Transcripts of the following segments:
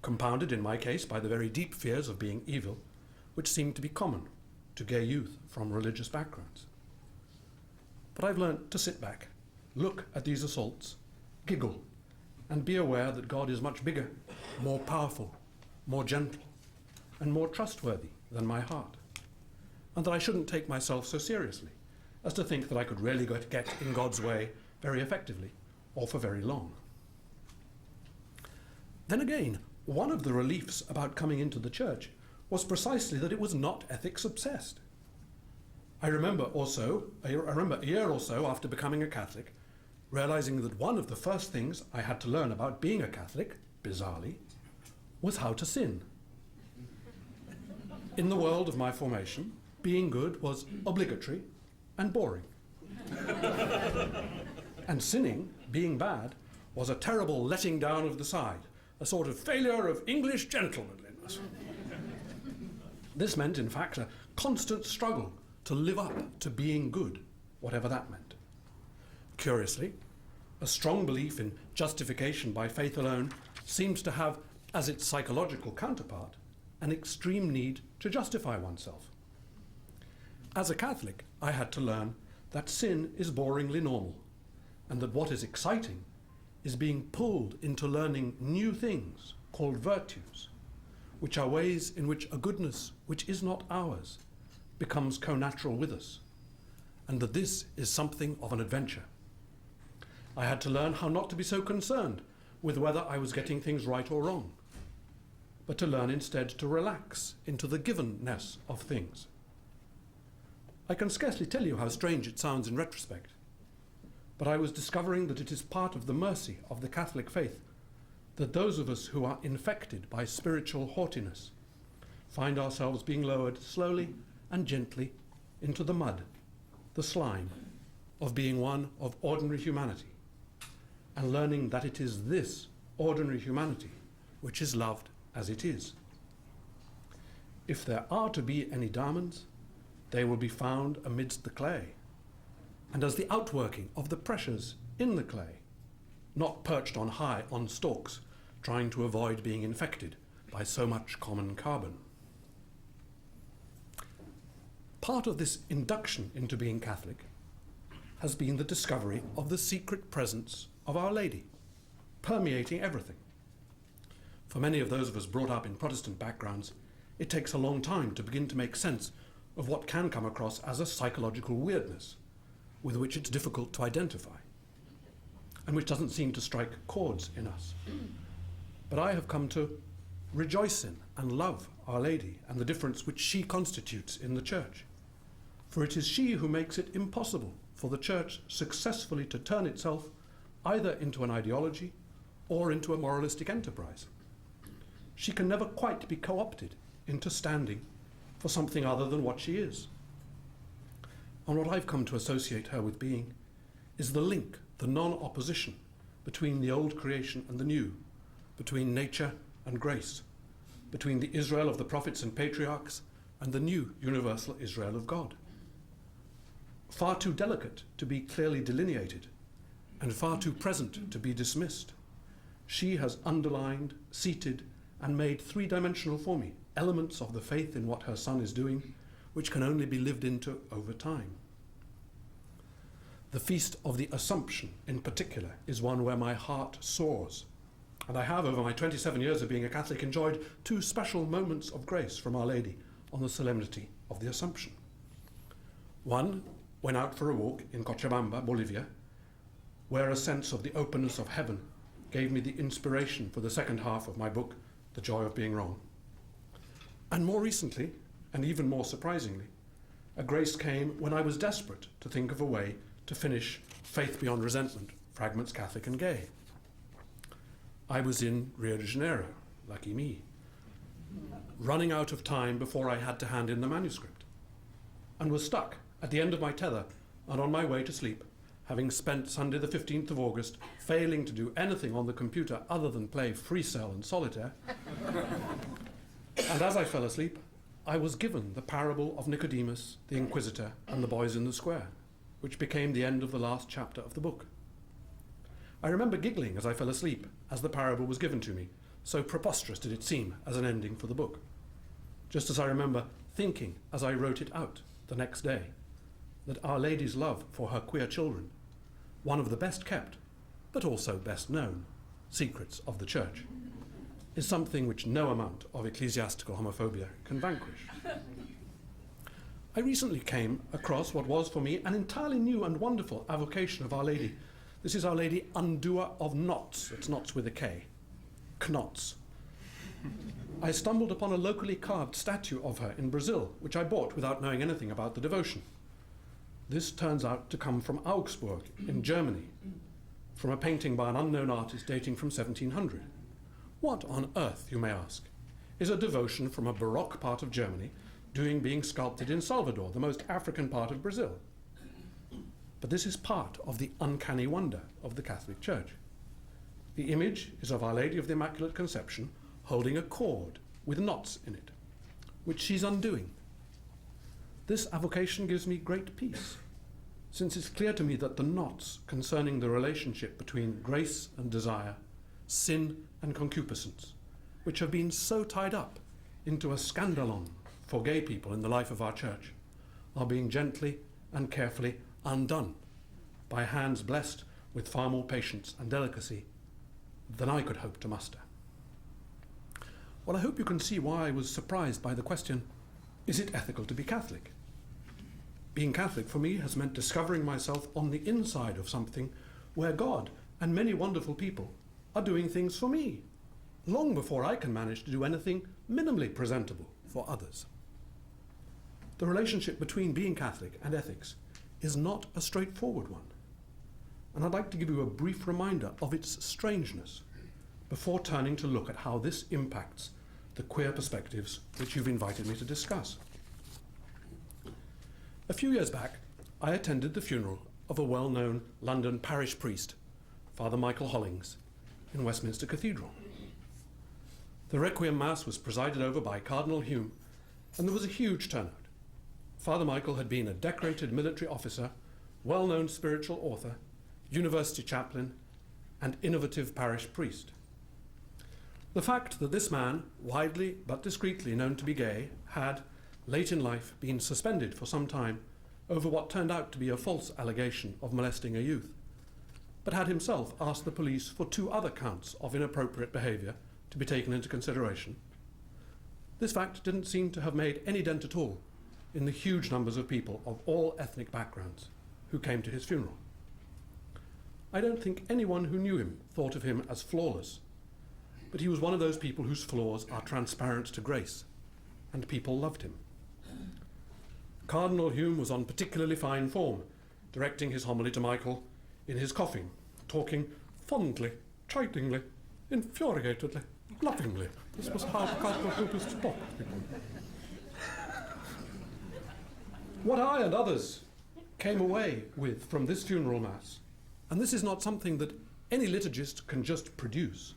compounded in my case by the very deep fears of being evil, which seemed to be common to gay youth from religious backgrounds. But I've learnt to sit back, look at these assaults, giggle, and be aware that God is much bigger, more powerful, more gentle, and more trustworthy than my heart, and that I shouldn't take myself so seriously as to think that I could really get in God's way very effectively or for very long. Then again, one of the reliefs about coming into the church was precisely that it was not ethics obsessed. I remember a year or so after becoming a Catholic, realizing that one of the first things I had to learn about being a Catholic, bizarrely, was how to sin. In the world of my formation, being good was obligatory and boring. And sinning, being bad, was a terrible letting down of the side, a sort of failure of English gentlemanliness. This meant, in fact, a constant struggle to live up to being good, whatever that meant. Curiously, a strong belief in justification by faith alone seems to have, as its psychological counterpart, an extreme need to justify oneself. As a Catholic, I had to learn that sin is boringly normal, and that what is exciting is being pulled into learning new things called virtues, which are ways in which a goodness which is not ours becomes co-natural with us, and that this is something of an adventure. I had to learn how not to be so concerned with whether I was getting things right or wrong, but to learn instead to relax into the givenness of things. I can scarcely tell you how strange it sounds in retrospect, but I was discovering that it is part of the mercy of the Catholic faith that those of us who are infected by spiritual haughtiness find ourselves being lowered slowly and gently into the mud, the slime, of being one of ordinary humanity, and learning that it is this ordinary humanity which is loved as it is. If there are to be any diamonds, they will be found amidst the clay, and as the outworking of the pressures in the clay, not perched on high on stalks, trying to avoid being infected by so much common carbon. Part of this induction into being Catholic has been the discovery of the secret presence of Our Lady, permeating everything. For many of those of us brought up in Protestant backgrounds, it takes a long time to begin to make sense of what can come across as a psychological weirdness with which it's difficult to identify, and which doesn't seem to strike chords in us. But I have come to rejoice in and love Our Lady and the difference which she constitutes in the Church. For it is she who makes it impossible for the Church successfully to turn itself either into an ideology or into a moralistic enterprise. She can never quite be co-opted into standing for something other than what she is. And what I've come to associate her with being is the link, the non-opposition between the old creation and the new, between nature and grace, between the Israel of the prophets and patriarchs and the new universal Israel of God. Far too delicate to be clearly delineated, and far too present to be dismissed, she has underlined, seated, and made three-dimensional for me elements of the faith in what her Son is doing, which can only be lived into over time. The Feast of the Assumption, in particular, is one where my heart soars, and I have, over my 27 years of being a Catholic, enjoyed two special moments of grace from Our Lady on the solemnity of the Assumption. One, when out for a walk in Cochabamba, Bolivia, where a sense of the openness of heaven gave me the inspiration for the second half of my book, The Joy of Being Wrong. And more recently, and even more surprisingly, a grace came when I was desperate to think of a way to finish Faith Beyond Resentment, Fragments Catholic and Gay. I was in Rio de Janeiro, lucky me, running out of time before I had to hand in the manuscript, and was stuck at the end of my tether and on my way to sleep, having spent Sunday the 15th of August failing to do anything on the computer other than play Free Cell and Solitaire. And as I fell asleep, I was given the parable of Nicodemus, the Inquisitor, and the boys in the square, which became the end of the last chapter of the book. I remember giggling as I fell asleep, as the parable was given to me, so preposterous did it seem as an ending for the book. Just as I remember thinking as I wrote it out the next day, that Our Lady's love for her queer children, one of the best kept, but also best known, secrets of the Church, is something which no amount of ecclesiastical homophobia can vanquish. I recently came across what was for me an entirely new and wonderful avocation of Our Lady. This is Our Lady Undoer of Knots. It's knots with a K. Knots. I stumbled upon a locally carved statue of her in Brazil, which I bought without knowing anything about the devotion. This turns out to come from Augsburg in Germany, from a painting by an unknown artist dating from 1700. What on earth, you may ask, is a devotion from a Baroque part of Germany being sculpted in Salvador, the most African part of Brazil? But this is part of the uncanny wonder of the Catholic Church. The image is of Our Lady of the Immaculate Conception holding a cord with knots in it, which she's undoing. This avocation gives me great peace, since it's clear to me that the knots concerning the relationship between grace and desire, sin and concupiscence, which have been so tied up into a scandalon for gay people in the life of our Church, are being gently and carefully undone by hands blessed with far more patience and delicacy than I could hope to muster. Well, I hope you can see why I was surprised by the question, is it ethical to be Catholic? Being Catholic for me has meant discovering myself on the inside of something where God and many wonderful people are doing things for me, long before I can manage to do anything minimally presentable for others. The relationship between being Catholic and ethics is not a straightforward one, and I'd like to give you a brief reminder of its strangeness before turning to look at how this impacts the queer perspectives which you've invited me to discuss. A few years back, I attended the funeral of a well-known London parish priest, Father Michael Hollings, in Westminster Cathedral. The Requiem Mass was presided over by Cardinal Hume, and there was a huge turnout. Father Michael had been a decorated military officer, well-known spiritual author, university chaplain, and innovative parish priest. The fact that this man, widely but discreetly known to be gay, had, late in life, been suspended for some time over what turned out to be a false allegation of molesting a youth, but had himself asked the police for 2 other counts of inappropriate behaviour to be taken into consideration. This fact didn't seem to have made any dent at all in the huge numbers of people of all ethnic backgrounds who came to his funeral. I don't think anyone who knew him thought of him as flawless, but he was one of those people whose flaws are transparent to grace, and people loved him. Cardinal Hume was on particularly fine form, directing his homily to Michael in his coffin, talking fondly, chidingly, infuriatedly, lovingly. This was how Cardinal Hume used to talk to people. What I and others came away with from this funeral mass, and this is not something that any liturgist can just produce,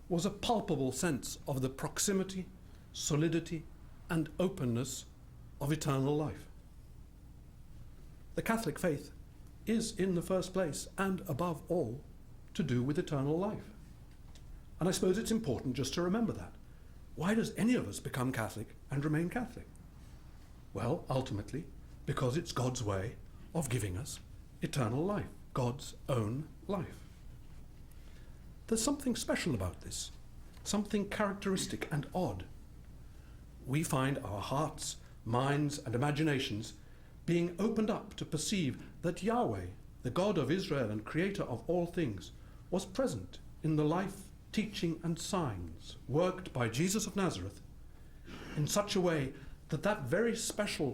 was a palpable sense of the proximity, solidity, and openness of eternal life. The Catholic faith is, in the first place, and above all, to do with eternal life. And I suppose it's important just to remember that. Why does any of us become Catholic and remain Catholic? Well, ultimately, because it's God's way of giving us eternal life, God's own life. There's something special about this, something characteristic and odd. We find our hearts, minds, and imaginations being opened up to perceive that Yahweh, the God of Israel and creator of all things, was present in the life, teaching, and signs worked by Jesus of Nazareth in such a way that that very special